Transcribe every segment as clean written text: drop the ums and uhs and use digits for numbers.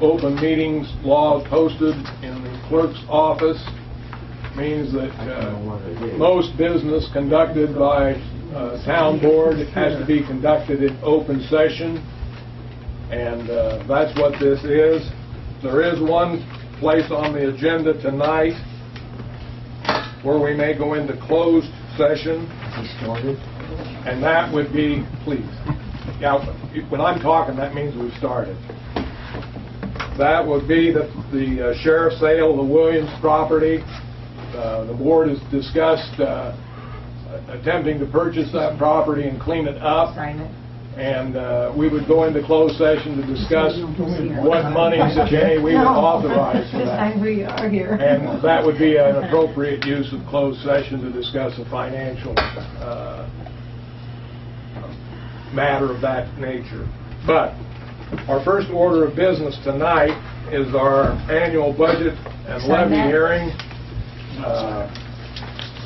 open meetings law posted in the clerk's office means that most business conducted by town board has to be conducted in open session, and that's what this is. There is one place on the agenda tonight where we may go into closed session, and that would be, please. Yeah, when I'm talking, that means we've started. That would be the sheriff's sale of the Williams property. The board has discussed attempting to purchase that property and clean it up. Sign it. And we would go into closed session to discuss what monies, if any, we would authorize for that. This time we are here. And that would be an appropriate use of closed session to discuss a financial matter of that nature. But our first order of business tonight is our annual budget and levy hearing.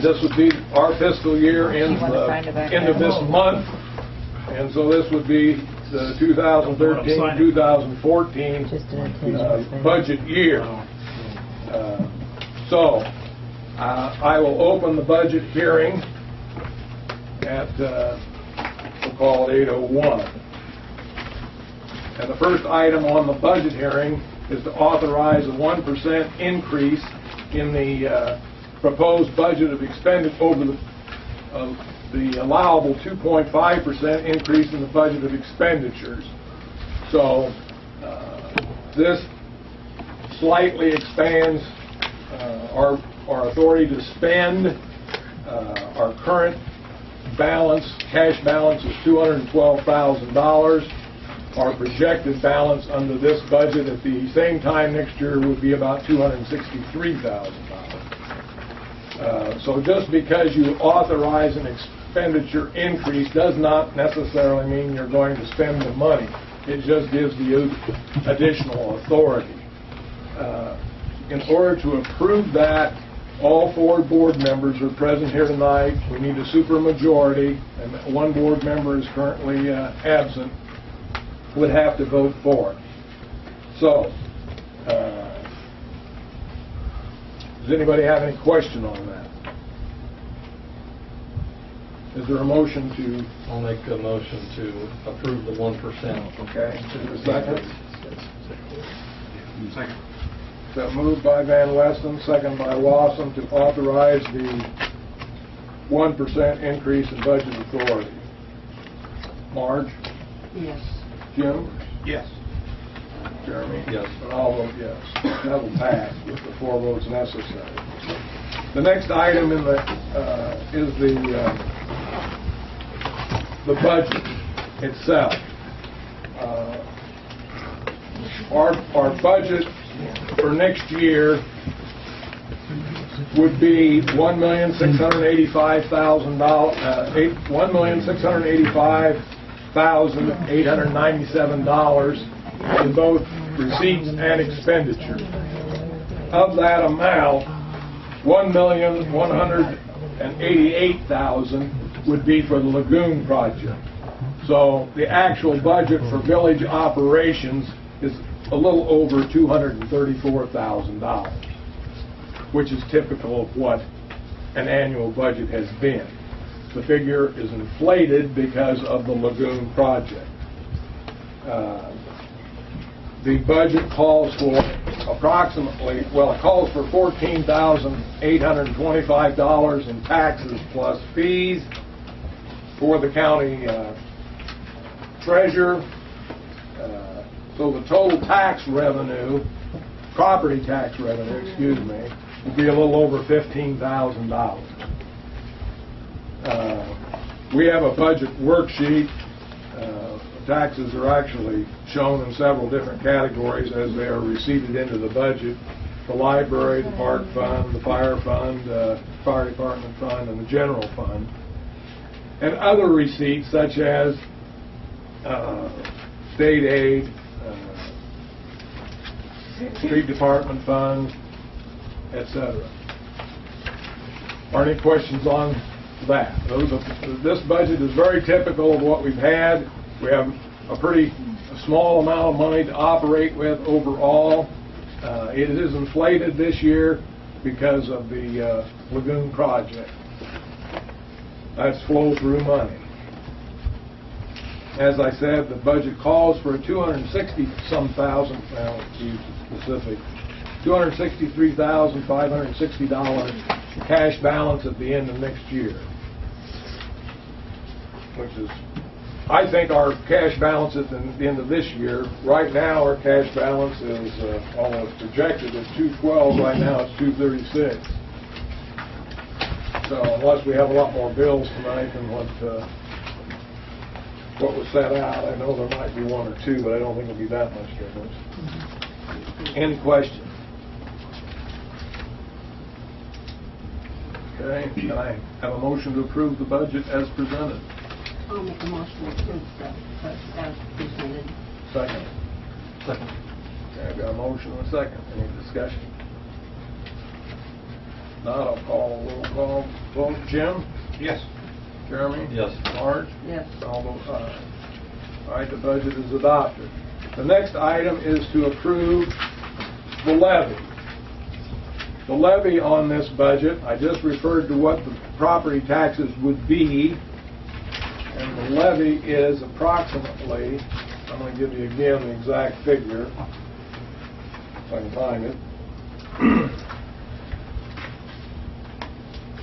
This would be our fiscal year in the end of this month. And so this would be the 2013-2014 budget year. So I will open the budget hearing at, we'll call it 8:01. And the first item on the budget hearing is to authorize a 1% increase in the proposed budget of expended over the allowable 2.5% increase in the budget of expenditures. So this slightly expands our authority to spend. Our current balance, cash balance, is $212,000. Our projected balance under this budget at the same time next year would be about $263,000. So just because you authorize an expenditure increase does not necessarily mean you're going to spend the money. It just gives you additional authority. In order to approve that, all 4 board members are present here tonight. We need a supermajority, and 1 board member is currently absent, would have to vote for it. So, does anybody have any question on that? Is there a motion to... I'll make a motion to approve the 1%. Okay. Is there a second? Second. So moved by Van Westen, second by Wassam, to authorize the 1% increase in budget authority. Marge? Yes. Jim? Yes. Jeremy? Yes. And I'll vote yes. That will pass with the 4 votes necessary. The next item in the is the budget itself. Our budget for next year would be $1,685,897 in both receipts and expenditures. Of that amount, $1,188,000 would be for the lagoon project. So the actual budget for village operations is a little over $234,000, which is typical of what an annual budget has been. The figure is inflated because of the lagoon project. The budget calls for approximately, well, it calls for $14,825 in taxes plus fees for the county treasurer. So the total tax revenue, property tax revenue, excuse me, will be a little over $15,000. We have a budget worksheet. Taxes are actually shown in several different categories as they are receipted into the budget. The library, the park fund, the fire fund, fire department fund, and the general fund. And other receipts such as state aid, street department fund, etc. Are any questions on that? This budget is very typical of what we've had. We have a pretty small amount of money to operate with overall. It is inflated this year because of the lagoon project. That's flow-through money. As I said, the budget calls for a $260-some thousand, well, to be specific, $263,560 cash balance at the end of next year, which is, I think our cash balance at the end of this year, right now our cash balance is almost projected at 212. Right now it's 236. So unless we have a lot more bills tonight than what was set out, I know there might be one or two, but I don't think it'll be that much difference. Any questions? Okay, can I have a motion to approve the budget as presented? I'll make a motion to approve the budget as presented. Second. Second. Okay, I've got a motion and a second. Any discussion? Not, I'll call a roll call vote. Jim? Yes. Jeremy? Yes. Marge? Yes. All vote aye. All right, the budget is adopted. The next item is to approve the levy. The levy on this budget, I just referred to what the property taxes would be, and the levy is approximately, I'm going to give you again the exact figure, if I can find it.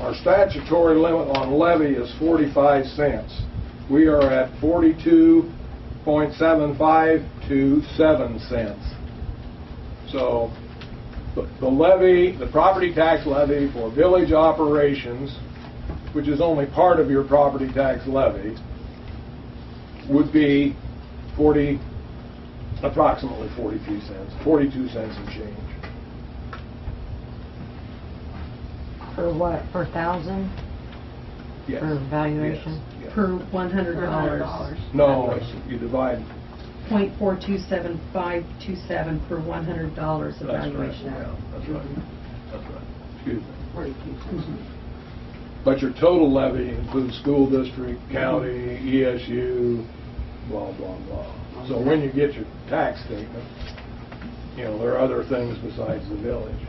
Our statutory limit on levy is 45 cents. We are at 42.7527 cents. So the levy, the property tax levy for village operations, which is only part of your property tax levy, would be approximately 42 cents, 42 cents and change. For what, per thousand? Yes. For valuation? Yes. Per $100. No, you divide. .427.527 per $100 That's right. evaluation. Yeah, that's right. That's right. Excuse me. 42 cents. But your total levy includes school district, county, ESU, blah, blah, blah. So when you get your tax statement, you know, there are other things besides the village.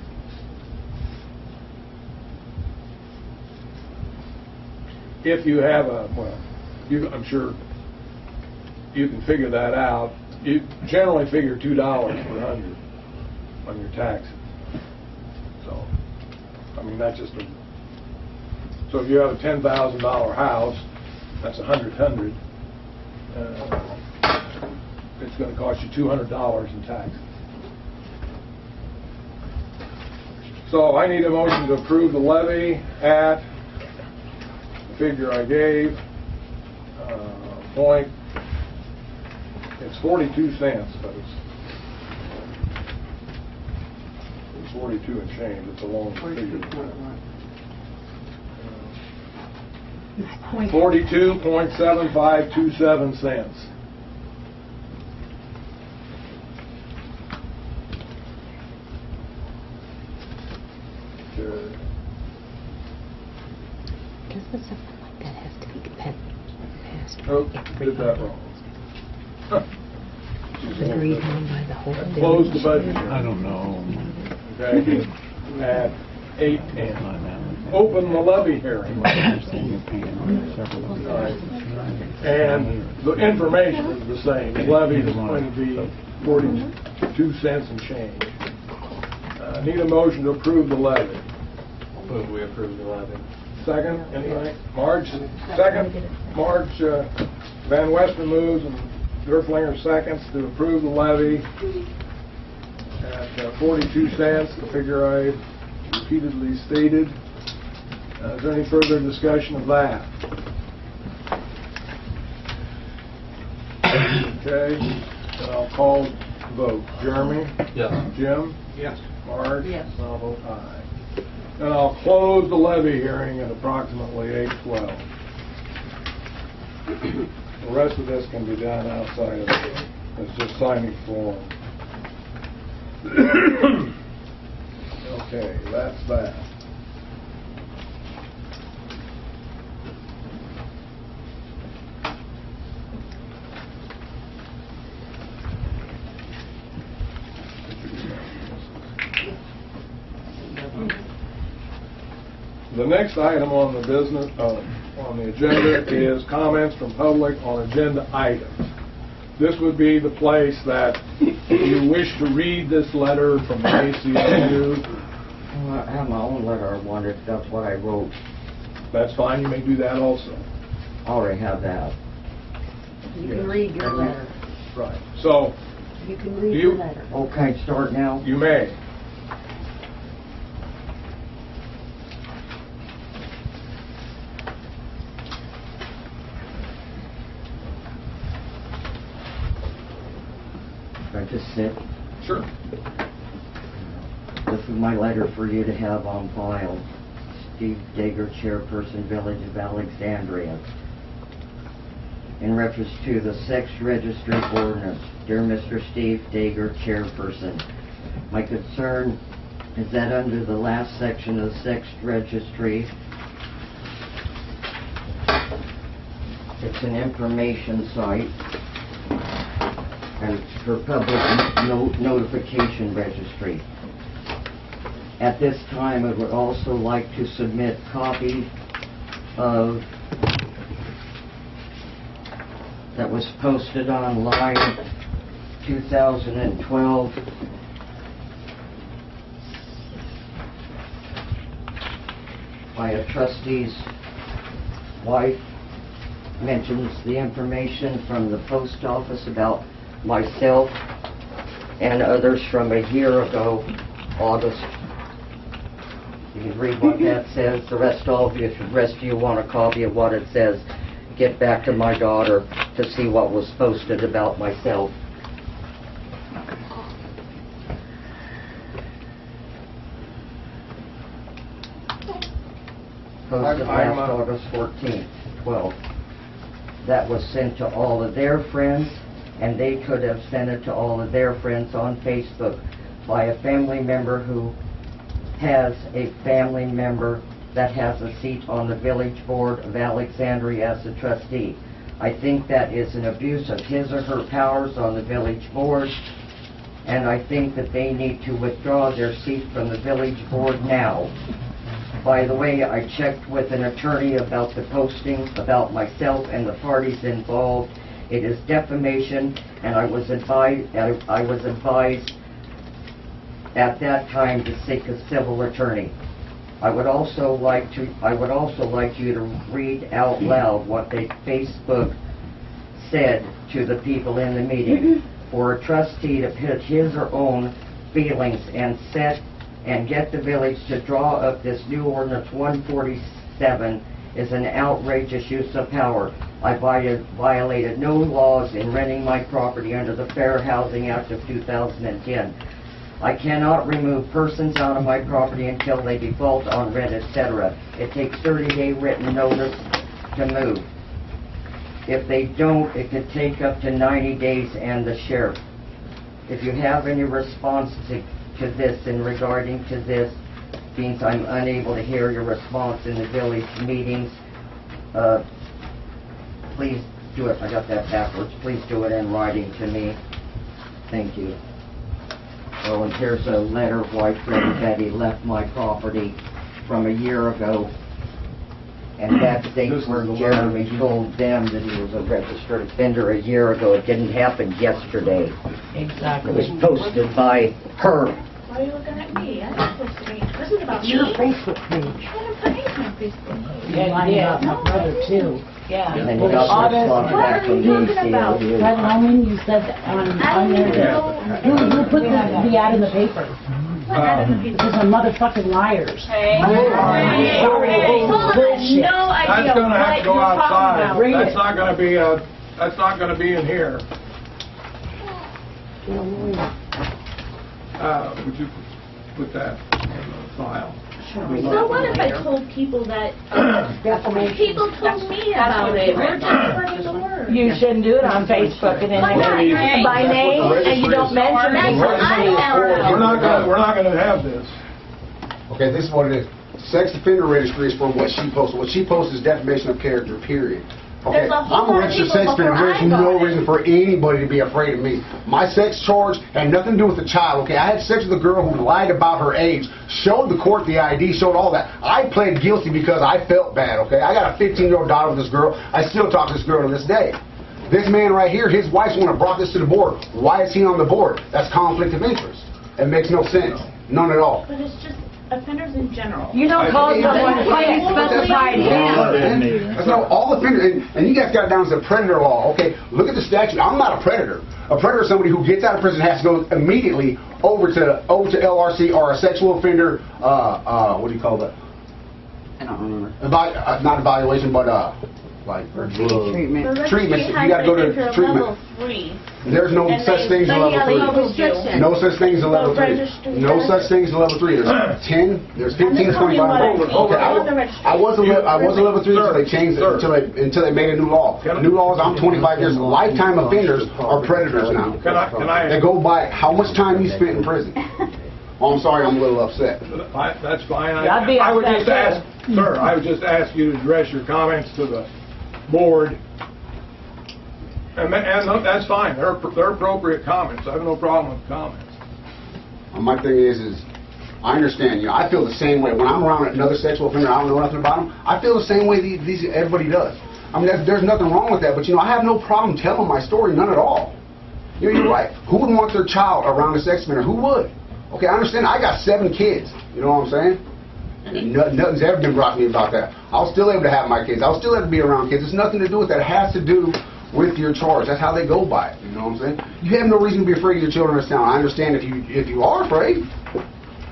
If you have I'm sure you can figure that out. You generally figure $2 per 100 on your taxes. So, I mean, that's just so if you have a $10,000 house, that's 100. It's going to cost you $200 in taxes. So I need a motion to approve the levy at the figure I gave. It's 42 cents, but it's 42 and change. It's a long figure. 42.7527 cents. Doesn't something like that have to be passed? Oh, did that wrong. Agreed on by the whole village? Close the budget. I don't know. Okay, at 8:10. Open the levy hearing. And the information is the same. The levy is going to be 42 cents and change. Need a motion to approve the levy. Move we approve the levy. Second, anybody? Marge, second. Marge Van Wester moves and Gerflinger seconds to approve the levy at 42 cents, the figure I repeatedly stated. Is there any further discussion of that? Okay, then I'll call the vote. Jeremy? Yes. Jim? Yes. Marge? Yes. And I'll vote aye. And I'll close the levy hearing at approximately 8:12. The rest of this can be done outside of it. It's just signing form. Okay, that's that. The next item on the business, on the agenda is comments from public on agenda items. This would be the place that if you wish to read this letter from the ACLU, I have my own letter I wanted, that's what I wrote. that's fine, you may do that also. I already have that. You can read your letter. Right. So, You can read Do your you- letter. Okay, start now? you may. I just sit. Sure. This is my letter for you to have on file. Steve Dager, Chairperson, Village of Alexandria. In reference to the Sex Registry Ordinance, dear Mr. Steve Dager, Chairperson, my concern is that under the last section of the Sex Registry, it's an information site and it's for public notification registry. At this time, I would also like to submit copy of that was posted online 2012 by a trustee's wife, mentions the information from the post office about myself and others from a year ago, August. You can read what that says. The rest of you, if the rest of you want a copy of what it says, get back to my daughter to see what was posted about myself. Posted last August 14th, 12. That was sent to all of their friends, and they could have sent it to all of their friends on Facebook by a family member who has a family member that has a seat on the village board of Alexandria as a trustee. I think that is an abuse of his or her powers on the village board, and I think that they need to withdraw their seat from the village board now. By the way, I checked with an attorney about the posting, about myself and the parties involved. It is defamation, and I was advised at that time to seek a civil attorney. I would also like you to read out loud what the Facebook said to the people in the meeting. For a trustee to put his or own feelings and get the village to draw up this new ordinance 147 is an outrageous use of power. I violated no laws in renting my property under the Fair Housing Act of 2010. I cannot remove persons out of my property until they default on rent, etc. It takes 30-day written notice to move. If they don't, it could take up to 90 days and the sheriff. If you have any response to this in regarding to this, means I'm unable to hear your response in the village meetings, please do it. I got that backwards. Please do it in writing to me. Thank you. Oh, and here's a letter of why Fred and Betty left my property from a year ago. And that states where Jeremy told them that he was a registered offender a year ago. It didn't happen yesterday. Exactly. It was posted by her. Why are you looking at me? I'm not supposed to be. This is about It's me. your Facebook page. I haven't put anything on Facebook. You lied about my brother, too. And then you got my response back from the ACLU. Fred Holman, you said on there that, who put the ad in the paper? What ad in the This is some motherfucking liars. Hey, Sorry. Bullshit. no idea That's gonna have what to go you're talking outside. about. Read That's it. not gonna be that's not gonna be in here. Would you put that in the file? So what if I told people that, Defamation. people told me about it, we're just spreading the word. You shouldn't do it on Facebook and then Why not? by name, and you don't mention That's what I found out. We're not gonna have this. Okay, this is what it is. Sex offender registry is for what she posted. What she posted is defamation of character, period. Okay, There's a whole I'm a lot of registered people sex offender. before There's I got no it. reason for anybody to be afraid of me. My sex charge had nothing to do with the child, okay? I had sex with a girl who lied about her age, showed the court the ID, showed all that. I pled guilty because I felt bad, okay? I got a 15-year-old daughter with this girl. I still talk to this girl to this day. This man right here, his wife's the one that brought this to the board. Why is he on the board? That's conflict of interest. It makes no sense. None at all. But it's just offenders in general. You don't call someone a specified Yeah. That's not all offenders, and you guys got it down as a predator law. Okay, look at the statute. I'm not a predator. A predator is somebody who gets out of prison has to go immediately over to LRC or a sexual offender. What do you call that? I don't remember. Not evaluation, but like Treatment. The treatment. registry You got to go has it to into treatment. level 3. There's no And such they- thing as but level yeah, three. levels do. No such thing as a level The 3. registry No does. such thing as a level 3. There's 10. There's 15, I'm just telling you 25. what I Hold it, see. hold it. Okay, Not the registry. I was a level 3 until they changed it, Sir. until they made a new law. Can I- New law is I'm 25 years. Lifetime offenders are predators now. Can I? They go by how much time you spent in prison. Oh, I'm sorry, I'm a little upset. That's fine. Yeah, I'd be I would upset just too. ask, sir, I would just ask you to address your comments to the board. And that's fine. They're appropriate comments. I have no problem with comments. My thing is I understand. I feel the same way when I'm around another sexual offender. I don't know nothing about them. I feel the same way everybody does. I mean, there's nothing wrong with that. But I have no problem telling my story. None at all. You're right. Who would want their child around a sex offender? Who would? Okay, I understand. I got 7 kids. You know what I'm saying? And nothing's ever been brought to me about that. I was still able to have my kids. I was still able to be around kids. It's nothing to do with that. It has to do with your charge. That's how they go by it. You know what I'm saying? You have no reason to be afraid of your children in this town. I understand if you are afraid,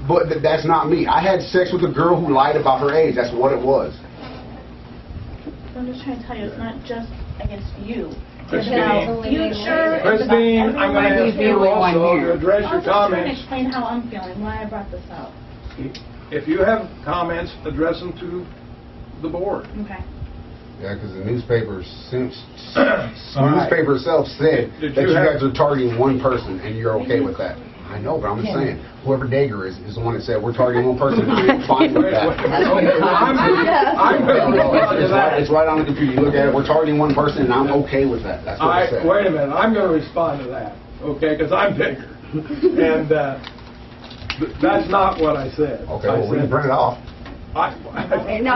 but that's not me. I had sex with a girl who lied about her age. That's what it was. I'm just trying to tell you, it's not just against you. Christine. It's about future. Christine, I'm going to ask you also to address your I'm just trying to comments. explain how I'm feeling, why I brought this up. If you have comments, address them to the board. Okay. Yeah, because the newspaper itself said Did that you you have- guys are targeting one person, and you're okay with that. I know, but I'm just saying, whoever Dager is the one that said we're targeting one person, and I'm fine with that. It's right on the computer. You look at it, we're targeting one person, and I'm okay with that. That's what I said. Wait a minute, I'm going to respond to that, okay, because I'm bigger. And that's not what I said. Okay, well, we can print it off. Now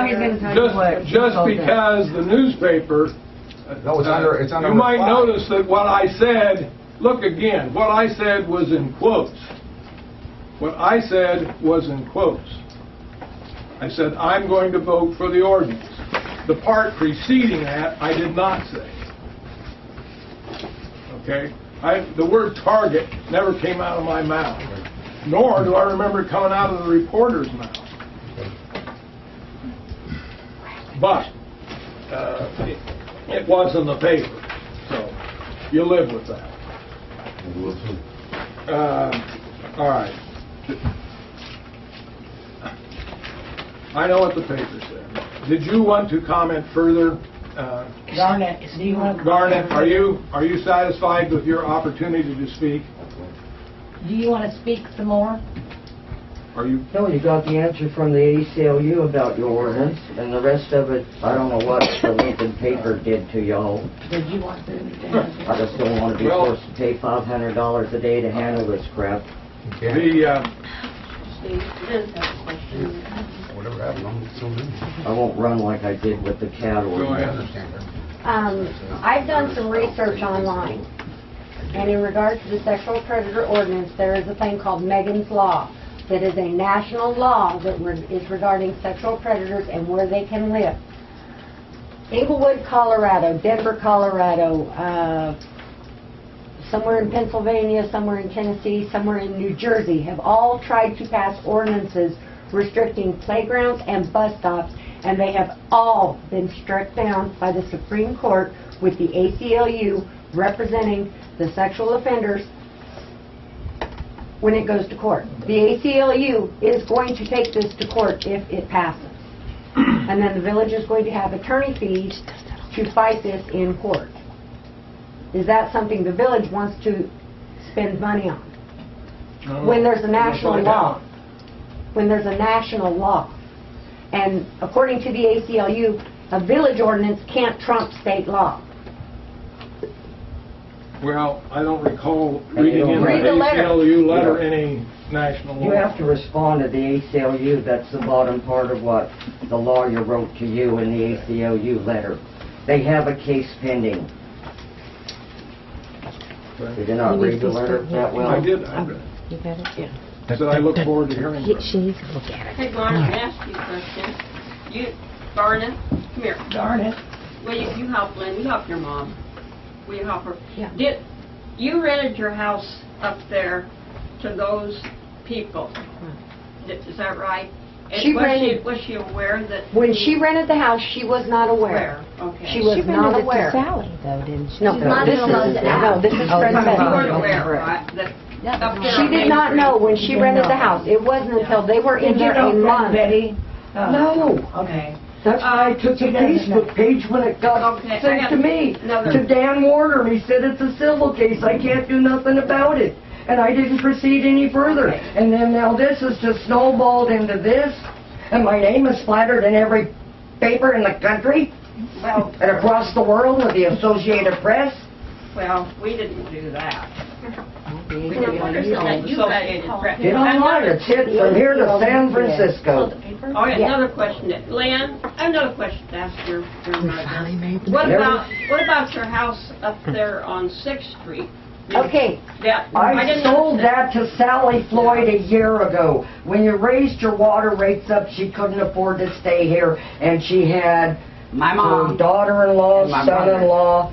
he's going to tell you what. Just because the newspaper, No, it's under. you might reply. notice that what I said, look again, what I said was in quotes. What I said was in quotes. I said, I'm going to vote for the ordinance. The part preceding that, I did not say. Okay? The word target never came out of my mouth, nor do I remember it coming out of the reporter's mouth. But it was in the paper, so you live with that. All right. I know what the paper said. Did you want to comment further? Garnet, do you want to? Garnet, are you satisfied with your opportunity to speak? Do you want to speak some more? Are you? No, you got the answer from the ACLU about your ordinance, and the rest of it, I don't know what the Lincoln paper did to y'all. Did you want to? I just don't want to be Well- forced to pay $500 a day to handle this crap. The Whatever happened, I'm still doing it. I won't run like I did with the cat Go ordinance. ahead. I've done some research online, and in regards to the sexual predator ordinance, there is a thing called Megan's Law that is a national law that is regarding sexual predators and where they can live. Englewood, Colorado, Denver, Colorado, somewhere in Pennsylvania, somewhere in Tennessee, somewhere in New Jersey have all tried to pass ordinances restricting playgrounds and bus stops, and they have all been struck down by the Supreme Court with the ACLU representing the sexual offenders when it goes to court. The ACLU is going to take this to court if it passes. And then the village is going to have attorney fees to fight this in court. Is that something the village wants to spend money on? When there's a national law. When there's a national law. And according to the ACLU, A village ordinance can't trump state law. Well, I don't recall reading in the Read the letter. ACLU letter any national law. You have to respond to the ACLU. That's the bottom part of what the lawyer wrote to you in the ACLU letter. They have a case pending. Did you not read the letter that well? I did. You got it? Yeah. Said I look forward to hearing from She needs to look at it. Hey, Garnet, can I ask you a question? Garnet, come here. Garnet. Will you help Lynn? You help your mom. Will you help her? Yeah. You rented your house up there to those people? Is that right? And She rented- Was she aware that? When she rented the house, she was not aware. Okay. She was not rented it aware. to Sally, though, didn't she? No, She's not this gonna let is, it out. no, this is Fred You weren't Betty. aware, right? That up there She on did Main not Street- know when she rented the house. It wasn't until they were in Did you there a know Fred month. Betty? No. Okay. That's why I took the She doesn't know. Facebook page when it got Okay, I sent got to me, another- to Dan Warner. He said it's a civil case, I can't do nothing about it. And I didn't proceed any further. Okay. And then now this has just snowballed into this, and my name is splattered in every paper in the country Well, and across the world with the Associated Press. well, we didn't do that. We We didn't don't use understand. You Associated guys Press. Get online, it's hit from here to San Oh, Francisco. the paper? All right, Yeah. another question. Lynn, I have another question to ask your We mother. finally made the What Never- about your house up there on 6th Street? Okay, I didn't sold understand. that to Sally Floyd a year ago. When you raised your water rates up, she couldn't afford to stay here, and she had My her mom. daughter-in-law, And my brother. son-in-law.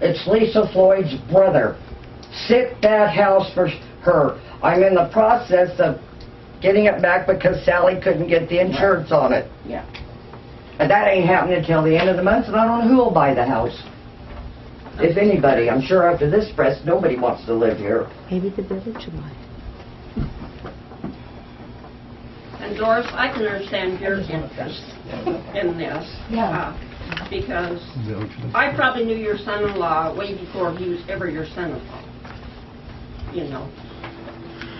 It's Lisa Floyd's brother. Sit that house for her. I'm in the process of getting it back because Sally couldn't get the insurance on it. Yeah. And that ain't happening until the end of the month, and I don't know who'll buy the house. If anybody. I'm sure after this press, nobody wants to live here. Maybe the village might. And Doris, I can understand your interest in this. Yeah. Because I probably knew your son-in-law way before he was ever your son-in-law. You know.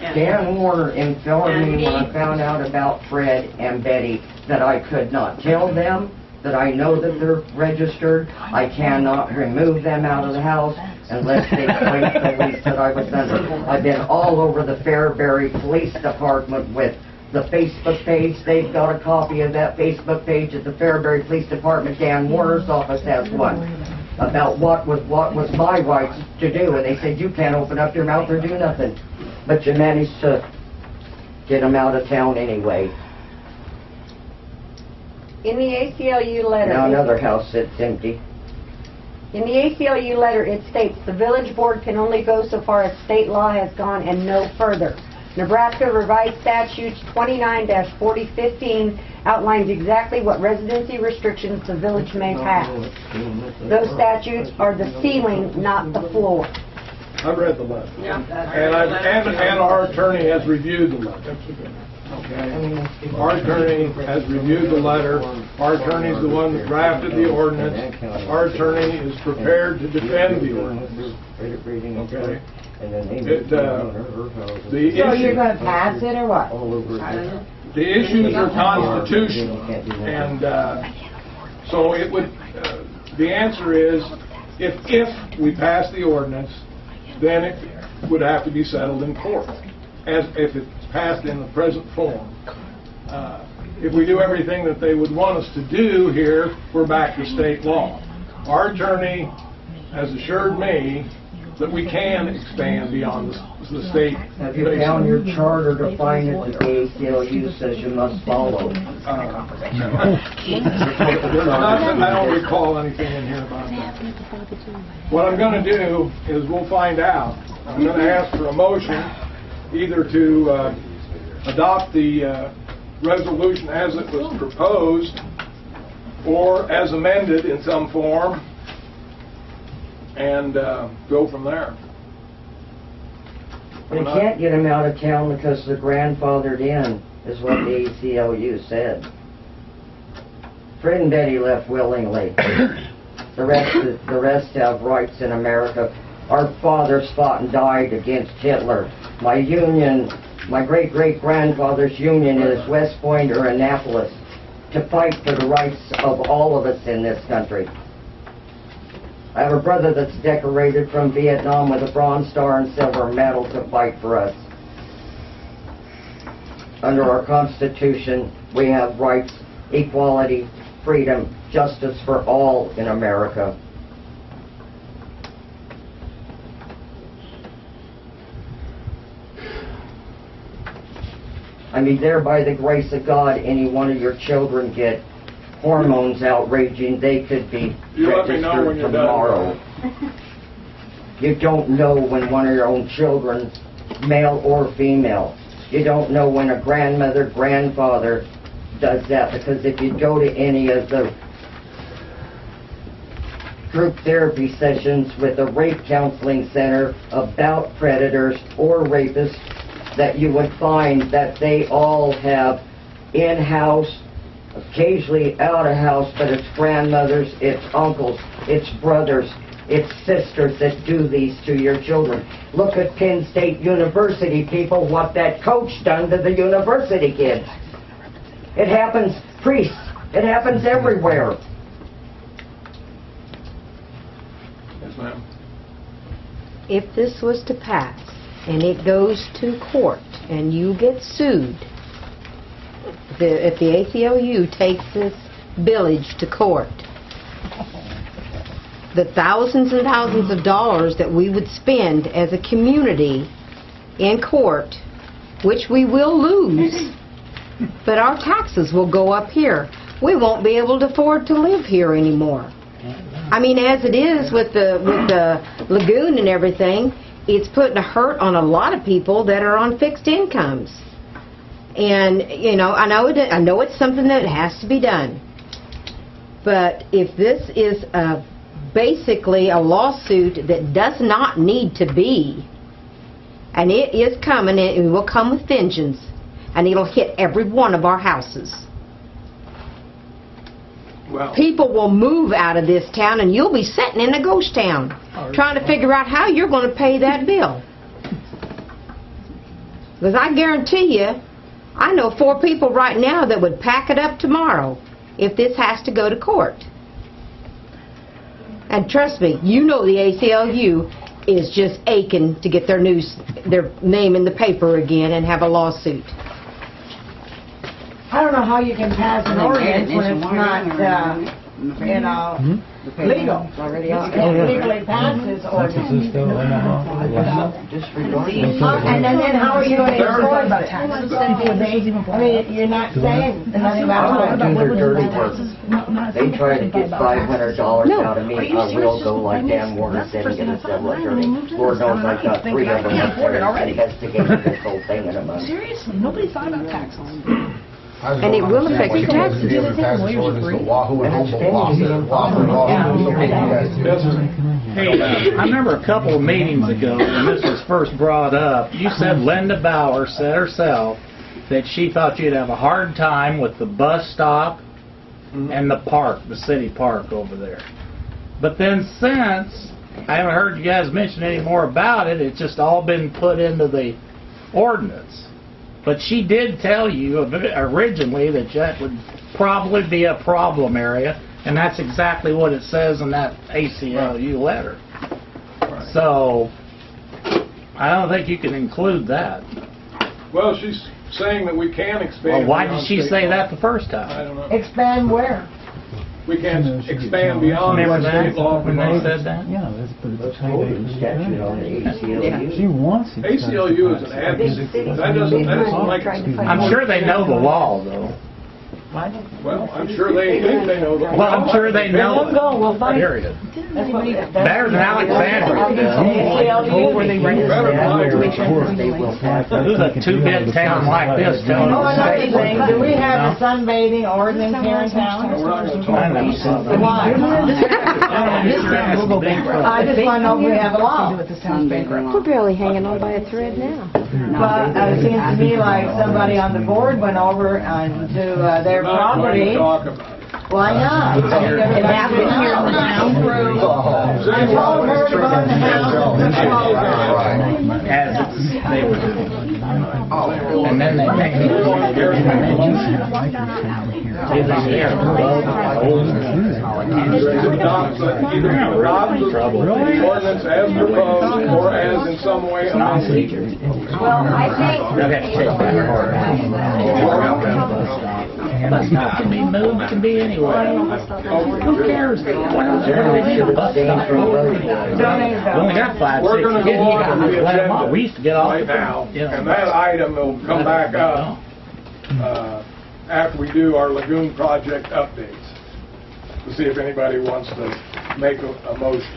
And- Dan Warner informed And me when I he- found out about Fred and Betty that I could not tell them that I know that they're registered. I cannot remove them out of the house unless they place the lease that I was under. I've been all over the Fairbury Police Department with the Facebook page. They've got a copy of that Facebook page at the Fairbury Police Department. Dan Warner's office has one about what was my rights to do, and they said you can't open up your mouth or do nothing. But you managed to get them out of town anyway. in the ACLU letter. Now another house sits empty. In the ACLU letter, it states the village board can only go so far as state law has gone and no further. Nebraska Revised Statutes 29-4015 outlines exactly what residency restrictions the village may have. Those statutes are the ceiling, not the floor. I've read the letter. Yeah. And our attorney has reviewed the letter. Okay. Our attorney has reviewed the letter. Our attorney is the one that drafted the ordinance. Our attorney is prepared to defend the ordinance. Okay. The So you're issue, gonna pass it or what? the issues are constitutional, and so it would. The answer is, if we pass the ordinance, then it would have to be settled in court, as if it's passed in the present form. If we do everything that they would want us to do here, we're back to state law. Our attorney has assured me that we can expand beyond the state. Have you found your charter to find it that the ACLU says you must follow? I don't recall anything in here about that. What I'm going to do is we'll find out. I'm going to ask for a motion either to adopt the resolution as it was proposed or as amended in some form and go from there. They can't get them out of town because they're grandfathered in, is what the ACLU said. Fred and Betty left willingly. The rest have rights in America. Our fathers fought and died against Hitler. My great-great-grandfather's union is West Point or Annapolis. to fight for the rights of all of us in this country. I have a brother that's decorated from Vietnam with a Bronze Star and Silver Medal to fight for us. Under our Constitution, we have rights, equality, freedom, justice for all in America. I mean, there by the grace of God, any one of your children get hormones outraging, they could be You let me know when registered you're tomorrow. done. You don't know when one of your own children, male or female, you don't know when a grandmother, grandfather does that, because if you go to any of the group therapy sessions with a rape counseling center about predators or rapists, that you would find that they all have in-house, occasionally out-of-house, but it's grandmothers, it's uncles, it's brothers, it's sisters that do these to your children. Look at Penn State University, people, what that coach done to the university kids. It happens, priests, it happens everywhere. Yes, ma'am. If this was to pass and it goes to court and you get sued, if the ACLU takes this village to court, the thousands and thousands of dollars that we would spend as a community in court, which we will lose, but our taxes will go up here. We won't be able to afford to live here anymore. I mean, as it is with the lagoon and everything, it's putting a hurt on a lot of people that are on fixed incomes. And, you know, I know it's something that has to be done. But if this is basically a lawsuit that does not need to be, and it is coming, and it will come with vengeance, and it'll hit every one of our houses. Well, People will move out of this town, and you'll be sitting in a ghost town trying to figure out how you're going to pay that bill. Because I guarantee you, I know 4 people right now that would pack it up tomorrow if this has to go to court. And trust me, you know the ACLU is just aching to get their name in the paper again and have a lawsuit. I don't know how you can pass an ordinance when it's not, legal. You can't legally pass this ordinance. And then how are you going to enforce it? I mean, you're not saying nothing about it. They try to get $500 out of me, I will go like Dan Warner said and get a civil attorney. Lord knows I've got 3 of them up there investigating this whole thing in a month. Seriously, nobody thought about taxes. And it will affect your taxes. Hey, I remember a couple of meetings ago when this was first brought up, you said Linda Bauer said herself that she thought you'd have a hard time with the bus stop and the park, the city park over there. But then since, I haven't heard you guys mention any more about it, it's just all been put into the ordinance. But she did tell you originally that that would probably be a problem area, and that's exactly what it says in that ACLU letter. Right. So, I don't think you can include that. Well, she's saying that we can expand. Well, why did beyond she state say law. that the first I time? don't know. Expand where? We can expand beyond Remember what state that, law when they provides. said that? Yeah, that's but it's Let's vote in statute on the ACLU. She wants it. ACLU is an advocacy. That doesn't like. I'm sure they know the law, though. Well, I'm sure they think they know the law. Well, I'm sure they know We'll go, we'll find it. period. That's what- Better than Alexandria. This is a two-bit town like this telling Oh, us. another thing, do we have a sunbathing ordinance here in town? We're not going to talk about it. Why? I just want to know if we have a law. We're barely hanging on by a thread now. But it seems to me like somebody on the board went over to their We're not going property. to talk about it. Why not? It happened here in the town. I told her to go in the house. As they were doing. And then they make me Either you adopt the ordinance as proposed or as in some way amended. Well, I Bus stop can be moved, it can be anywhere. Who cares? What do they need a bus stop for? We only got 5, 6 We're going to kids. go on to the Let 'em off. agenda We used to get off right the now, yeah. and that item will come back up after we do our lagoon project updates, to see if anybody wants to make a motion.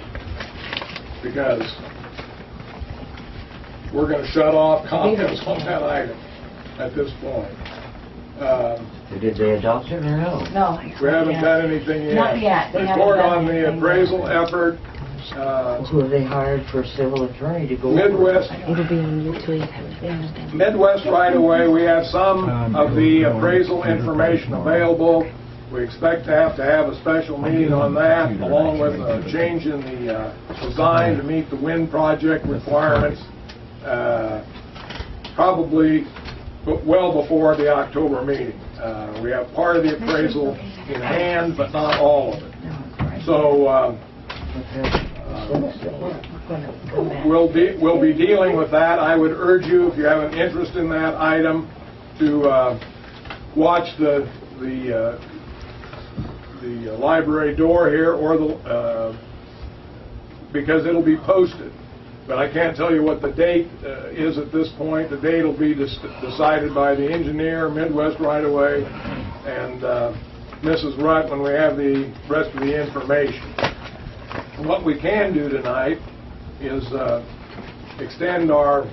Because we're going to shut off comments on that item at this point. Did they adopt it or no? No. We haven't done anything yet. Not yet. They haven't Report done on the anything appraisal effort. Who have they hired for civil attorney to go Midwest. It'll be on YouTube. Midwest right away, we have some of the appraisal information available. We expect to have a special meeting on that, along with a change in the design to meet the wind project requirements, probably well before the October meeting. We have part of the appraisal in hand, but not all of it. So we'll be dealing with that. I would urge you, if you have an interest in that item, to watch the library door here, or because it'll be posted. But I can't tell you what the date is at this point. The date will be decided by the engineer, Midwest right away, and Mrs. Rutt when we have the rest of the information. What we can do tonight is extend our,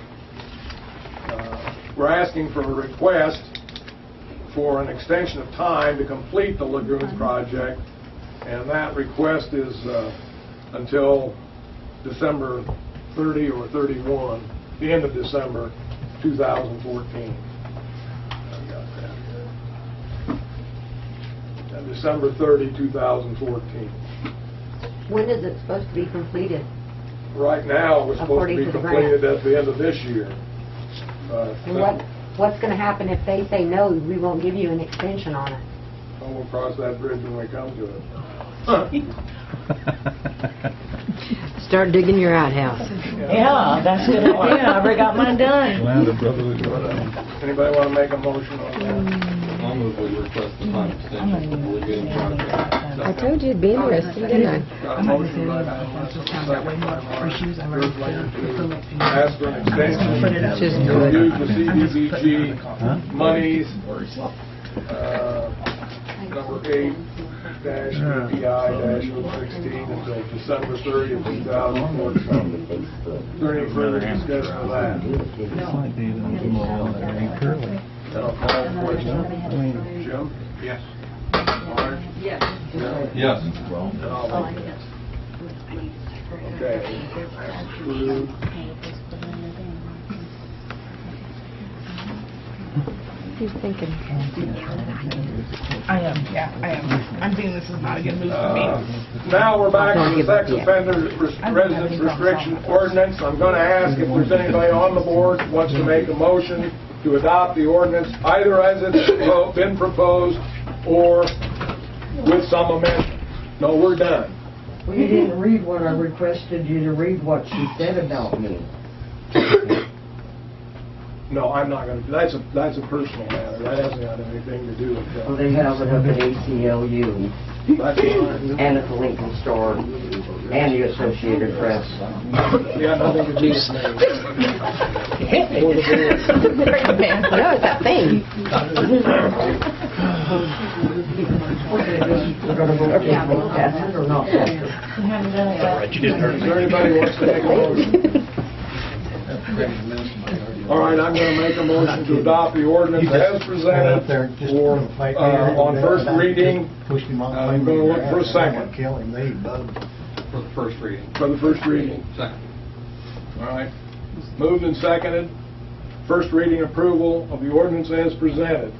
we're asking for a request for an extension of time to complete the lagoon project, and that request is until December 30 or 31, the end of December 2014. I've got that here. December 30, 2014. When is it supposed to be completed? Right now, we're supposed to According be to the completed at the end of this year. And what's going to happen if they say no, we won't give you an extension on it? Well, we'll cross that bridge when we come to it. Start digging your outhouse. Yeah, that's a good idea. I already got mine done. Anybody want to make a motion on that? I'll move we request the time extension for the lagoon project. I told you it'd be interesting, didn't I? Got a motion by Alan, second by Mark. Ask for an extension Just to do it. use the CDBG monies, number 8-EPI-016 until December 30th, 2014. Is there any further discussion of that? Then I'll call the question. Jim? Yes. Marge? Yes. Jim? Yes. And I'll vote yes. Okay. Approved. He's thinking. I am, yeah, I am. I'm thinking this is not a good move for me. Now we're back to the sex offender residence restriction ordinance. I'm going to ask if there's anybody on the board who wants to make a motion to adopt the ordinance either as it's been proposed or with some amendment. No, we're done. Well, you didn't read what I requested you to read, what she said about me. No, I'm not going to. That's a personal matter. That hasn't got anything to do with Well, that. they have it up at ACLU That's fine. and at the Lincoln Store and the Associated Press. Yeah, nothing to do with me. No, it's that thing. We're going to vote to pass it or not pass it? Is there anybody who wants to make a motion? All right, I'm going to make a motion to adopt the ordinance as presented for, on first reading. I'm going to look for a second. For the first reading. For the first reading. Second. All right. Moved and seconded. First reading approval of the ordinance as presented,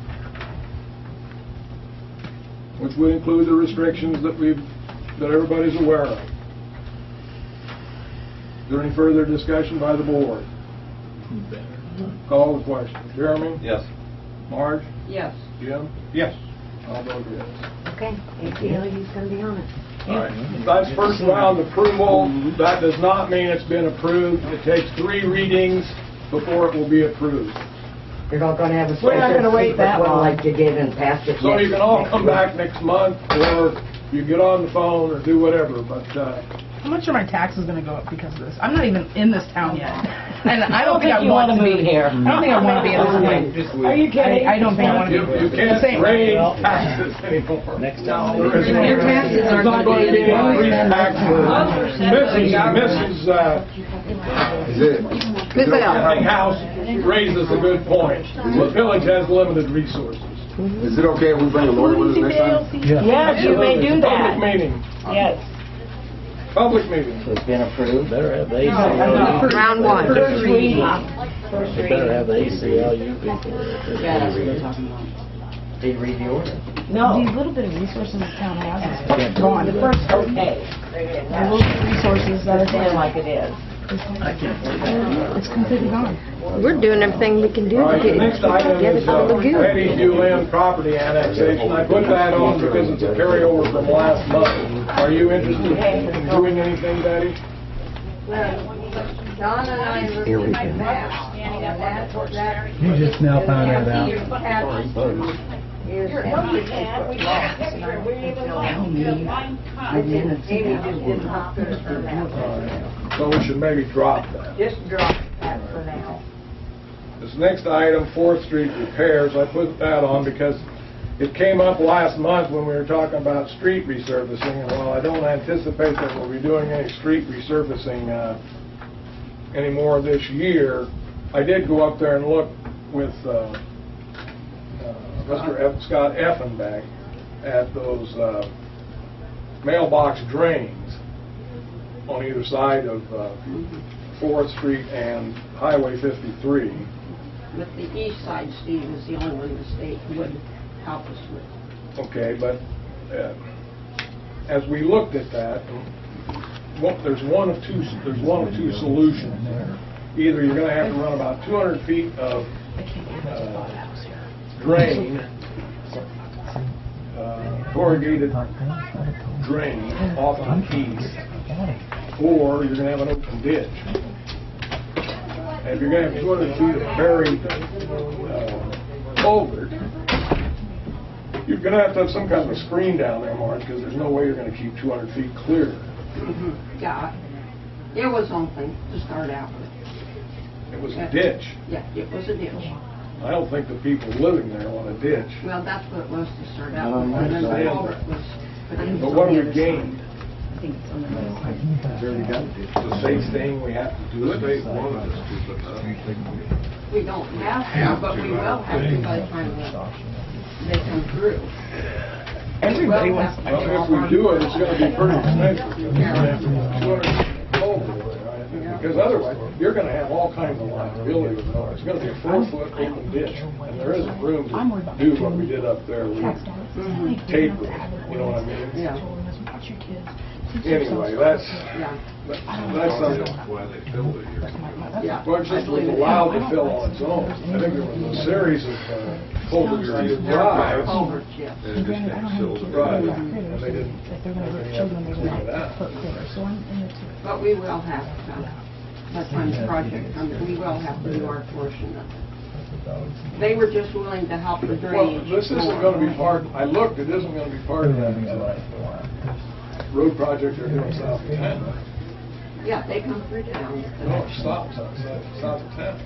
which would include the restrictions that everybody's aware of. Is there any further discussion by the board? Call the question. Jeremy? Yes. Marge? Yes. Jim? Yes. I'll vote yes. Okay, ACLU's gonna be on it. All right. That's first round approval. That does not mean it's been approved. It takes 3 readings before it will be approved. You're not gonna have a We're not gonna wait that one long. like you did and pass it So next- you can all next come week. back next month, or you get on the phone or do whatever, but How much are my taxes going to go up because of this? I'm not even in this town yet, and I don't think think I you want wanna to be move here. I don't think I want to be in this town. Are you kidding? I don't think I want to you be. you can't Same. raise taxes anymore. Next time. There isn't Your taxes there's aren't not gonna going to be be any increased tax for Is Mrs. it? Ms. Bell. House raises a good point. The village has limited resources. Is it okay if we bring a lawyer with us next time? Yes, you may do that. Public meeting. Yes. Public meeting. It's been approved. Better have the ACLU. Round 1. First reading. They better have the ACLU people. Yeah, that's what we're talking about. Did you read the order? No. These little bit of resources this town has Can't is do gone. The first, okay. The little resources that are Understand there, like it is. it's completely gone. We're doing everything we can do All to right, get the next item it is to look good. Petty ULM property annexation. I put that on because it's a carryover from last month. Are you interested in doing anything, Betty? Don and I looked Here we at go. the map, and that. You just now found that out. Is Amy just didn't hop her map. So we should maybe drop that. Just drop that for now. This next item, 4th Street repairs, I put that on because it came up last month when we were talking about street resurfacing, and while I don't anticipate that we'll be doing any street resurfacing anymore this year, I did go up there and look with Mr. Scott Effenbach at those mailbox drains on either side of 4th Street and Highway 53. But the east side, Steve, is the only one the state would help us with. Okay, but as we looked at that, there's one of two solutions. Either you're going to have to run about 200 feet of drain, corrugated drain off on the east, or you're going to have an open ditch. And if you're going to have 200 feet of buried culvert, you're going to have some kind of a screen down there, Marge, because there's no way you're going to keep 200 feet clear. Yeah, it was something to start out with. It was a ditch. Yeah, it was a ditch. I don't think the people living there want a ditch. Well, that's what it was to start out I with. And then the understand culvert was put in. But what have we gained? I think it's on the other side. The state saying we have to do it? We don't have to, but we will have to by the time they come through. Everybody wants to. Well, if we do it, it's going to be pretty expensive. You're going to have 200 culvert there, I think. Because otherwise, you're going to have all kinds of liability with it. It's going to be a 4-foot open ditch, and there isn't room to do what we did up there. We tapered it, you know what I mean? Yeah. Anyway, that's Yeah. something. Yeah. Well, it just was allowed to fill on its own. I think there was a series of culvert drives. Culverts, yes. Right, and they didn't clean it out. But we will have to, by the time the project comes, we will have to do our portion of it. They were just willing to help the Well, drainage. this isn't going to be part, I looked, it isn't going to be part of that road project they're doing south of town. Yeah, they come through town. No, it stops outside, south of town.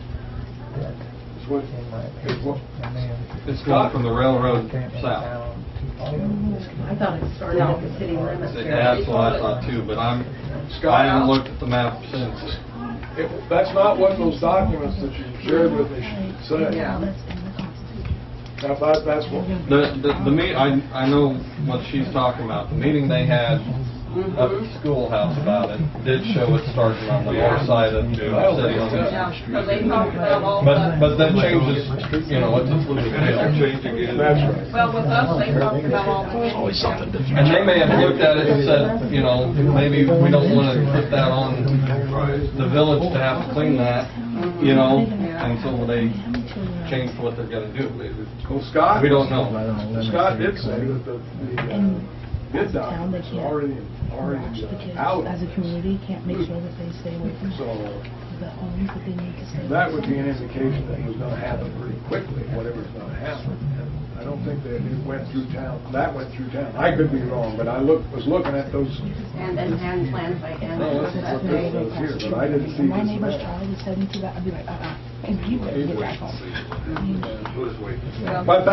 It's going from the railroad south. I thought it started at the city limits. That's what I thought too, but I haven't looked at the map since. That's not what those documents that you shared with me say. Yeah. Now, if that's what, I know what she's talking about. The meeting they had up at the schoolhouse about it did show it starting on the north side of the city. Yeah, so they talked about all the. But that changes, you know, it's a fluid deal. that's right. Well, with us, they talked about all the. Always something to. And they may have looked at it and said, you know, maybe we don't want to put that on the village to have to clean that, you know. until they change what they're gonna do. Well, Scott? We don't know. Scott did say that the bid document is already out. As a community, can't make sure that they stay away from So the homes that they need to stay away that would be an indication that it was gonna happen pretty quickly, whatever's gonna happen. And I don't think that it went through town, that went through town. I could be wrong, but I was looking at those. And then hand plans by hand. No, this is what this says here, but I didn't see My this neighbor's map. child was heading to that, I'd be like, and he would get back home. But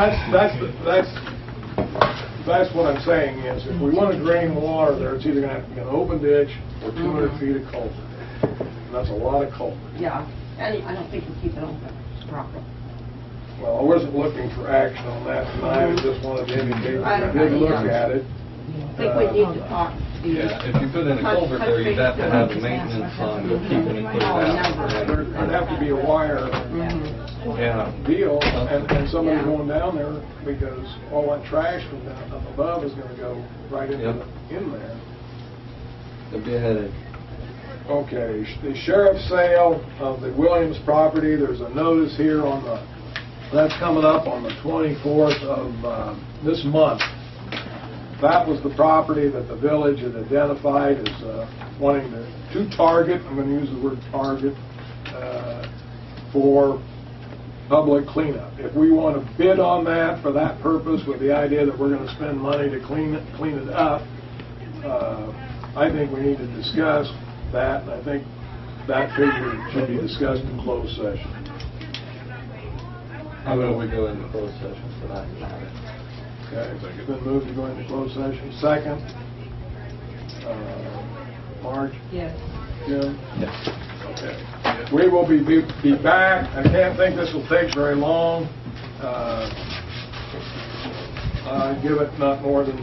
that's what I'm saying is, if we want to drain water there, it's either going to have to be an open ditch or 200 feet of culvert. And that's a lot of culvert. Yeah, and I don't think we keep it open properly. Well, I wasn't looking for action on that tonight, I just wanted to indicate that I did look at it. I think we need to talk to you. Yeah, if you put in a culvert there, you'd have to have a maintenance on keeping it cleared out. There'd have to be a wire Yeah. deal, and somebody going down there, because all that trash from down up above is gonna go right into in there. It'd be a headache. Okay, the sheriff's sale of the Williams property, there's a notice here on the, that's coming up on the 24th of this month. That was the property that the village had identified as wanting to target, I'm going to use the word target, for public cleanup. If we want to bid on that for that purpose with the idea that we're going to spend money to clean it up, I think we need to discuss that, and I think that figure should be discussed in closed session. How about we go into closed session for that matter? Okay, it's been moved to go into closed session. Second, Marge? Yes. Jim? Yes. Okay. We will be back. I can't think this will take very long. I'd give it not more than,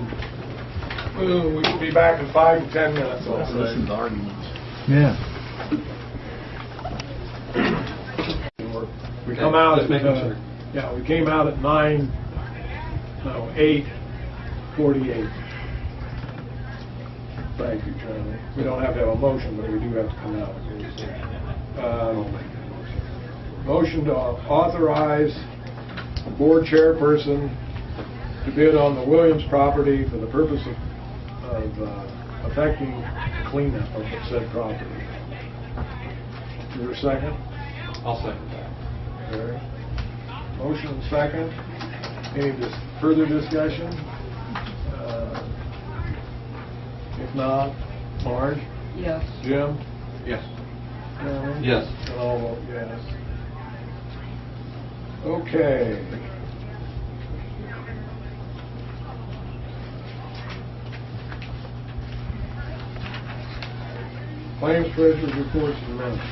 we will be back in 5 to 10 minutes, I'll say. arguments. Yeah. We come out Just at, making sure. yeah, we came out at 8:48. Thank you, Charlie. We don't have to have a motion, but we do have to come out. Motion to authorize the board chairperson to bid on the Williams property for the purpose of effecting cleanup of said property. Is there a second? I'll second that. Okay. Motion and second. Any further discussion? If not, Marge? Yes. Jim? Yes. Carolyn? Yes. And I'll vote yes. Okay. Claims, treasurer's reports, and minutes.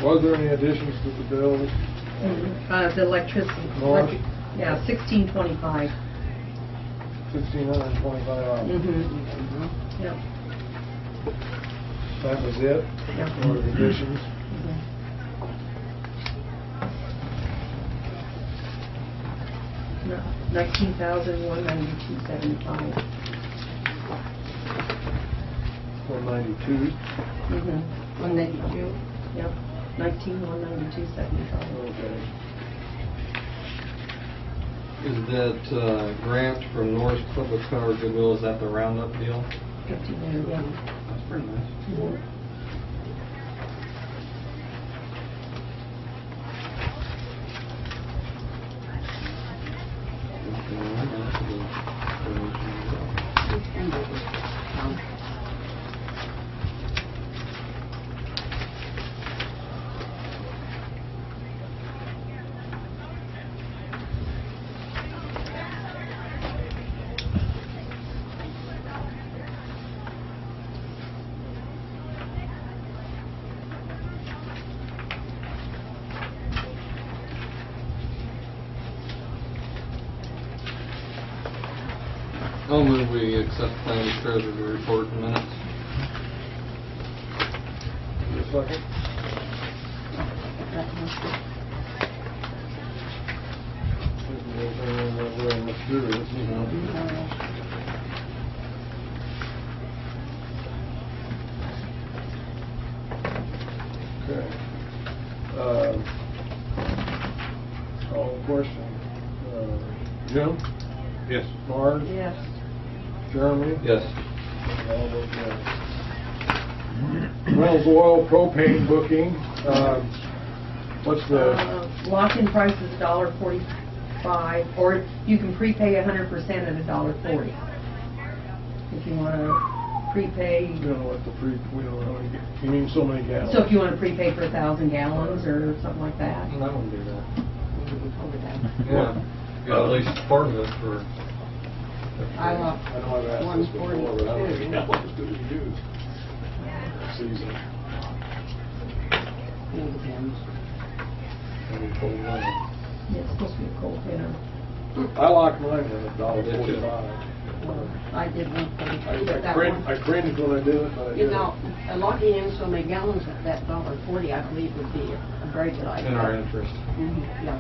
Was there any additions to the bills? The electricity. North? Yeah, 1625. $1,625. Yep. That was it? Yep. For the additions? No, 19,192.75. 192? 192. Yep. 19,192.75. Okay. Is that grant from Norris Public Power Goodwill, is that the roundup deal? 50 million, yeah. That's pretty nice. I'll move we accept claims, treasurer report in minutes. Is there a second? Okay. Call the question. Jim? Yes. Marge? Yes. Jeremy? Yes. All vote yes. Reynolds Oil propane booking, what's the, Lock-in price is $1.45, or you can prepay 100% at $1.40. If you want to prepay, we don't know what the we don't know how many, you mean so many gallons? so if you want to prepay for 1,000 gallons or something like that. I wouldn't do that. Over that. Yeah. Got at least part of it for. I lost I know I've asked this before, but I don't think that was good to use. Season. It depends. Yeah, it's supposed to be a cold winter. I locked mine in at $1.45. I did one for I cringed when I did it, but I did You it. know, locking in so many gallons at that $1.40, I believe would be a very good idea. In our interest. Yeah.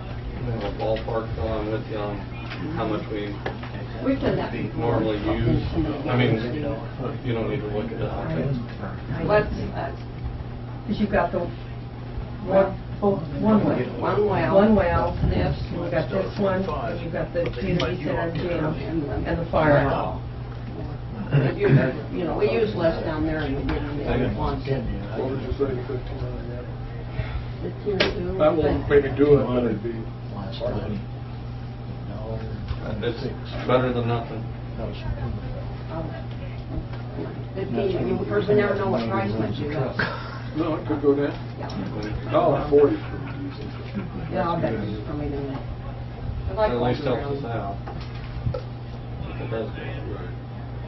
Ballpark, so I'm with you on how much we We've done that before. normally use. I mean, you don't need to look at it. Let's, Because you've got the one well. one well. One well, This. and you've got this one, and you've got the community center gym, and the fire hall. You know, we use less down there than we did in the other ones. What would you say, 1,500 gallons? 15 That won't maybe do it, but it'd be. It's better than nothing. 15, of course, we never know what price might do. No, it could go down. Yeah. $1.40. Yeah, I'll bet it's probably gonna. I like At least walking helps us around. out. If it does go.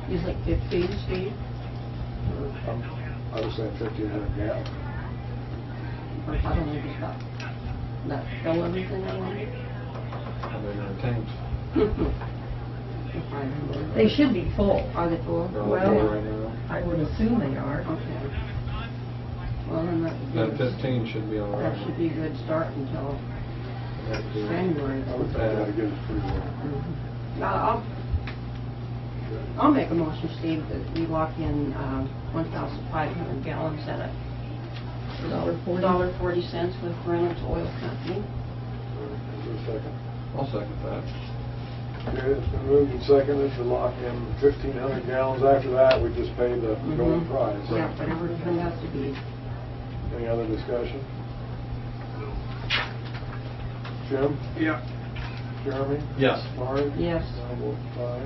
You think 15, Steve? I was saying 1,500 gallons. Or I don't think it's got that fill everything I wanted. Probably gonna tank. They should be full. Are they full? They're all Well, full right now. I would assume they are. Okay. Well, then Then 15 should be all right. that should be a good start until That'd be- January. I would say that'd get us pretty well. I'll make a motion, Steve, that we lock in 1,500 gallons at $1.40 with Reynolds Oil Company. Is there a second? I'll second that. Okay, it's been moved and seconded to lock in 1,500 gallons. After that, we just pay the going price. Yeah, whatever it has to be. Any other discussion? Jim? Yeah. Jeremy? Yes. Marge? Yes. I vote aye.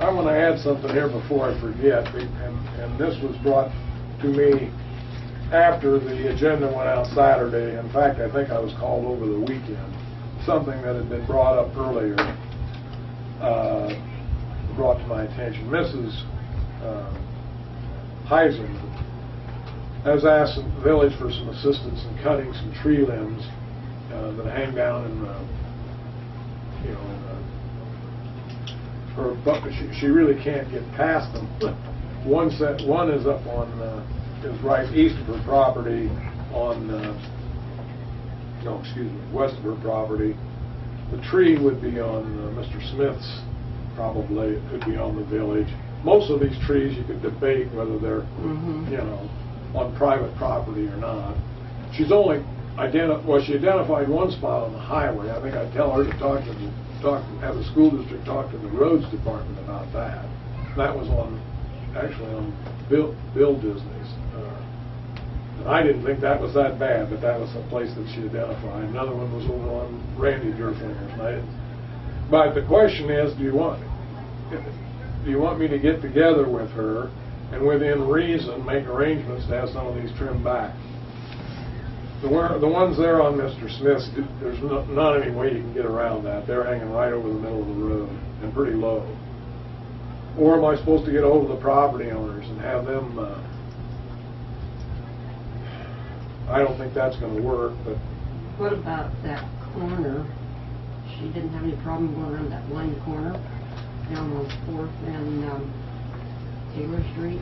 I want to add something here before I forget, and this was brought to me after the agenda went out Saturday. In fact, I think I was called over the weekend. Something that had been brought up earlier, brought to my attention. Mrs. Heisen has asked the village for some assistance in cutting some tree limbs that hang down in the, but she really can't get past them. One is up on, is right east of her property on, west of her property. The tree would be on Mr. Smith's, probably. It could be on the village. Most of these trees you could debate whether they're, on private property or not. She's only she identified one spot on the highway. I think I'd tell her to have the school district talk to the roads department about that. That was actually on Bill Disney's. And I didn't think that was that bad, but that was a place that she identified. Another one was over on Randy Durflinger's. But the question is, do you want me to get together with her and within reason make arrangements to have some of these trimmed back? The ones there on Mr. Smith's, there's not any way you can get around that. They're hanging right over the middle of the road and pretty low. Or am I supposed to get a hold of the property owners and have them, I don't think that's going to work, but... What about that corner? She didn't have any problem going around that one corner down on 4th and Taylor Street?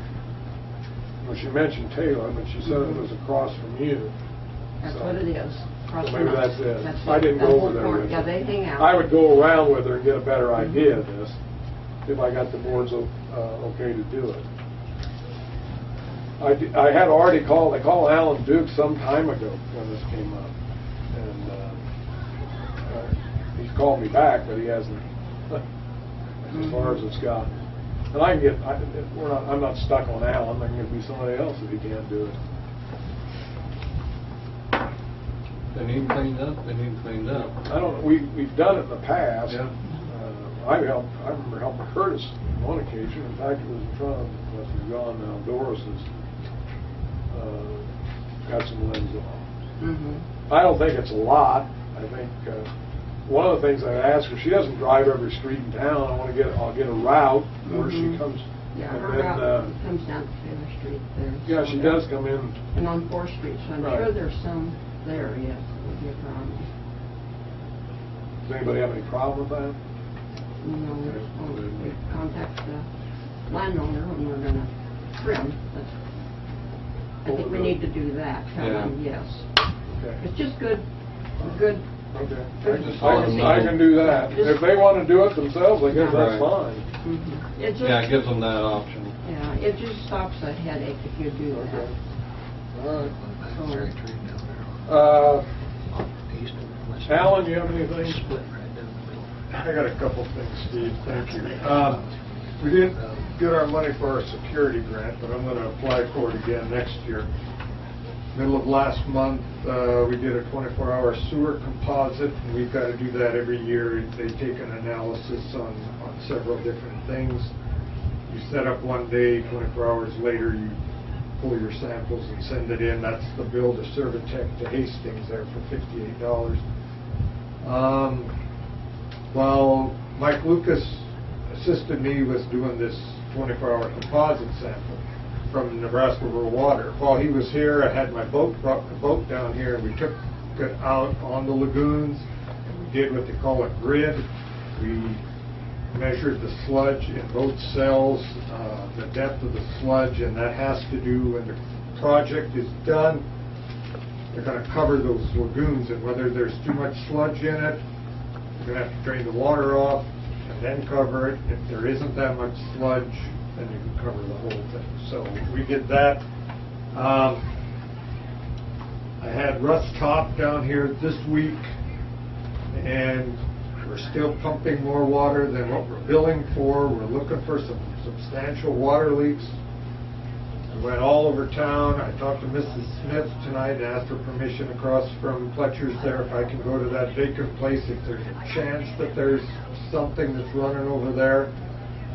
Well, she mentioned Taylor, but she said it was across from you. That's So- what it is. Across So from maybe us. that's it. That's I didn't That go whole over there corner. with Yeah, her. they hang out. I would go around with her and get a better idea of this, if I got the board's okay to do it. I had already called, I called Alan Duke some time ago when this came up. And he's called me back, but he hasn't, as far as it's gotten. And I can get, I'm not stuck on Alan, there can be somebody else if he can't do it. They need cleaned up, they need cleaned up. I don't, we've done it in the past. Yeah. I remember helping Curtis on one occasion. In fact, it was in front of, unless he's gone now, Doris's, got some limbs off. I don't think it's a lot. I think, one of the things I asked her, she doesn't drive every street in town. I'll get a route where she comes. Yeah, and her then, route comes down to Taylor Street there. Yeah, she does come in. And on 4th Street, so I'm Right. sure there's some there, yes, would be a problem. Does anybody have any problem with that? You know, we contact the landowner when we're gonna trim, but I think we need to do that, yes. Okay. It's just good. Okay. Good I can do that. Just- If they want to do it themselves, I guess that's Right. fine. It just, Yeah, it gives them that option. yeah, it just stops that headache if you do that. Okay. All right. So, Alan, you have anything? I got a couple things, Steve, thank you. We didn't get our money for our security grant, but I'm gonna apply for it again next year. Middle of last month, we did a 24-hour sewer composite, and we've got to do that every year. They take an analysis on several different things. You set up one day, 24 hours later, you pull your samples and send it in. That's the bill to Servitech to Hastings there for $58. While Mike Lucas assisted me with doing this 24-hour composite sample from Nebraska Rural Water, while he was here, I had my boat, brought the boat down here, and we took it out on the lagoons, and we did what they call a grid. We measured the sludge in both cells, the depth of the sludge, and that has to do, when the project is done, they're going to cover those lagoons, and whether there's too much sludge in it, you're going to have to drain the water off and then cover it. If there isn't that much sludge, then you can cover the whole thing. So we did that. I had Russ Top down here this week, and we're still pumping more water than what we're billing for. We're looking for some substantial water leaks. I went all over town. I talked to Mrs. Smith tonight and asked her permission across from Fletcher's there if I can go to that vacant place if there's a chance that there's something that's running over there.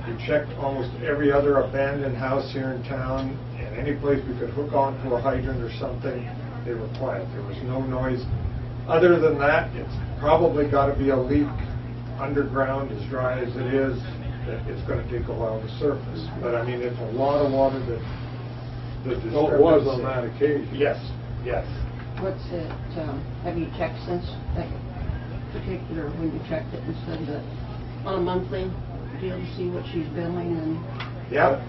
We checked almost every other abandoned house here in town, and any place we could hook onto a hydrant or something, they were quiet. There was no noise. Other than that, it's probably got to be a leak underground, as dry as it is. It's going to take a while to surface. But I mean, it's a lot of water that Oh, it was on that occasion. Yes, yes. what's it, have you checked since that particular, when you checked it and said that on a monthly deal to see what she's billing and? Yep.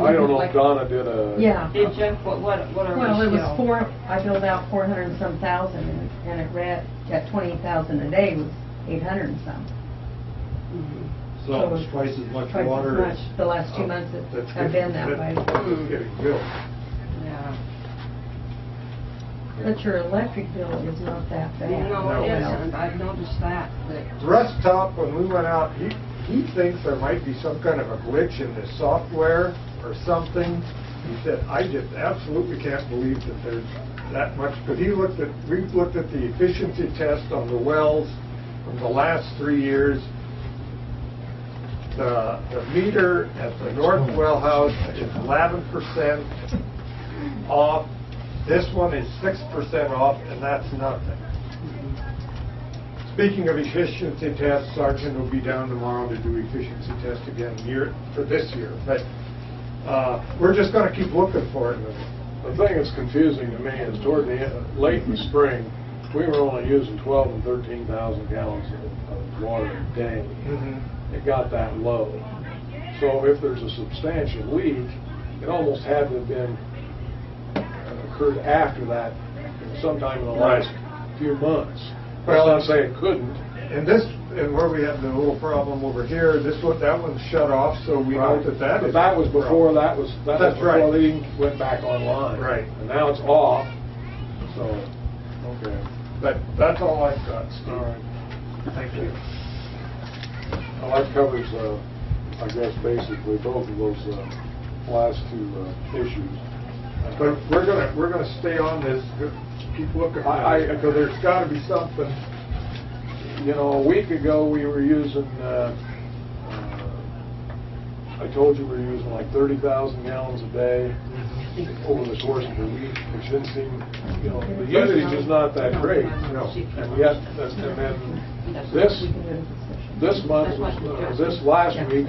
I don't know if Donna did a... Yeah. Did you? What are we Well, it was still? I filled out 400 and some thousand, and it read at 20,000 a day was 800 and some. So almost twice as much Twice as water. much the last 2 months that I've been that way. That's getting built. Yeah. But your electric bill is not that bad. No, it isn't. I've noticed that. Russ Top, when we went out, he thinks there might be some kind of a glitch in the software or something. He said, I just absolutely can't believe that there's that much, because we've looked at the efficiency test on the wells from the last 3 years. The meter at the North Well House is 11% off. This one is 6% off, and that's nothing. Speaking of efficiency tests, Sergeant will be down tomorrow to do efficiency test again for this year. But we're just going to keep looking for it. The thing that's confusing to me is toward the end, late in the spring, we were only using 12 and 13,000 gallons of water a day. It got that low. So if there's a substantial leak, it almost had to have been occurred after that, sometime in the last few months. Well, I'd say it couldn't. And where we had the little problem over here, that one's shut off, so we know that But is. that was before that was That's before right. they went back online. Right. And now it's off. So, okay. But that's all I've got, Steve. All right. Thank you. Well, that covers, I guess, basically both of those last two issues. But we're gonna stay on this, keep looking at it, because there's gotta be something. You know, a week ago, we were using, I told you we were using like 30,000 gallons a day over the course of a week, which didn't seem, you know, the usage is not that great. And yet, and then this month, this last week,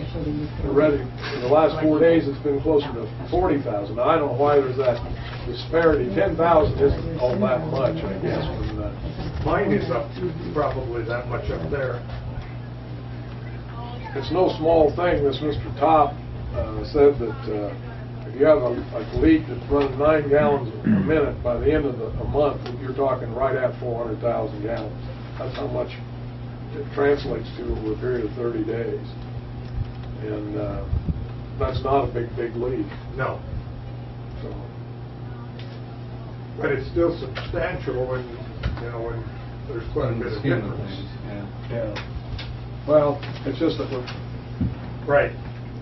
already, in the last 4 days, it's been closer to 40,000. Now, I don't know why there's that disparity. 10,000 isn't all that much, I guess, from the... Mine is up probably that much up there. It's no small thing. This Mr. Top said that if you have a leak that's running 9 gallons a minute, by the end of a month, you're talking right at 400,000 gallons. That's how much it translates to over a period of 30 days. And that's not a big leak. No. So. But it's still substantial when, you know, when there's quite a bit of difference. Yeah. Well, it's just that we're... Right.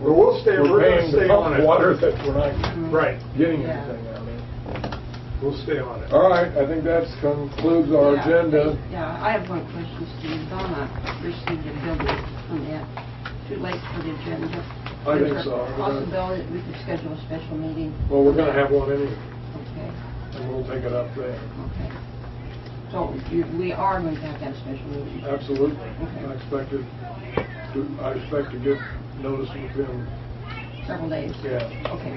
Well, we're gonna paying stay to on pump it. water that we're not Right. getting anything out of it. We'll stay on it. All right, I think that concludes our agenda. Yeah, I have one question, Steve. Donna received a bill on that. Too late for the agenda. I think Is so. there a possibility that we could schedule a special meeting? Well, we're going to have one anyway, Okay, and we'll take it up there. okay. So we are going to have that special meeting? Absolutely. Okay. I expect to get notice within, Several days? yeah, Okay.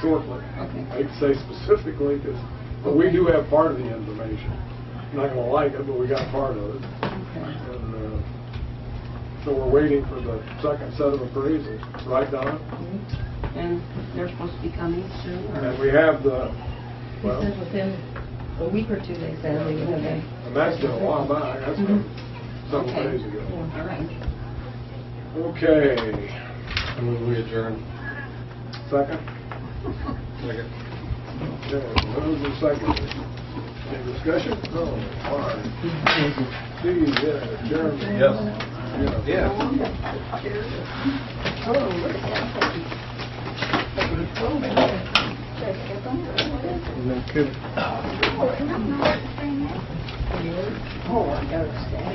shortly. Okay. I hate to say specifically, but we do have part of the information. I'm not going to like it, but we got part of it. Okay. And so we're waiting for the second set of appraisals, right, Donna? And they're supposed to be coming soon? or- And we have the, He well, said within a week or 2 days, then we have that. and that's been a while back, that's been several Okay. days ago. All right. Okay, I move we adjourn. second? Second. Okay, moved and seconded. Any discussion? No, all right. Steve, yeah, Jeremy? Yes. Yeah. Oh, I noticed that.